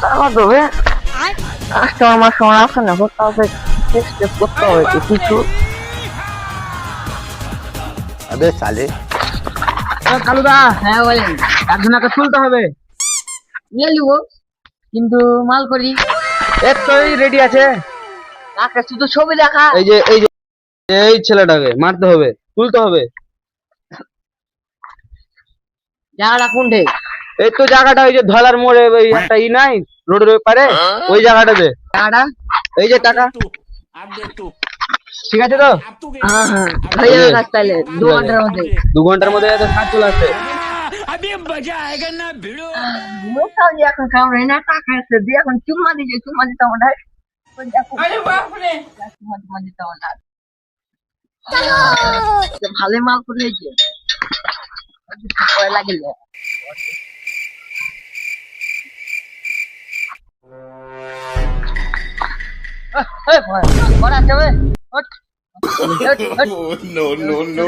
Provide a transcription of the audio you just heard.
টাকা দেবে আজকে আমার সময় আছে না কাউকে করতে হবে কিছু अबे साले কালুদা হ্যাঁ বলেন একজনকে তুলতে হবে নিয়ে নিব কিন্তু মাল করি এই তো রেডি আছে কাকে শুধু ছবি দেখা এই যে এই ছেলেটাকে মারতে হবে তুলতে হবে জায়গাটা কোনটে এই তো জায়গাটা ওই যে ধলার মোড়ে ওই একটা ই নাই রোডের ওই পারে ওই জায়গাটাতে জায়গাটা এই যে টাকা ঠিক আছে তো হ্যাঁ হ্যাঁ হয়ে যাবে কাজ তাহলে 2 ঘন্টার মধ্যে 2 ঘন্টার মধ্যে তো কাজ চলে আসবে মোটাও যে এখন কামড়ে না টাকা এসে দিয়ে এখন চুম্মা দিতে মনে হয় আরে বাপরে চুম্মা দিতে মনে হয় ভালো মাল করে হয়েছে লাগে করা যাবে No, no, no, no. no.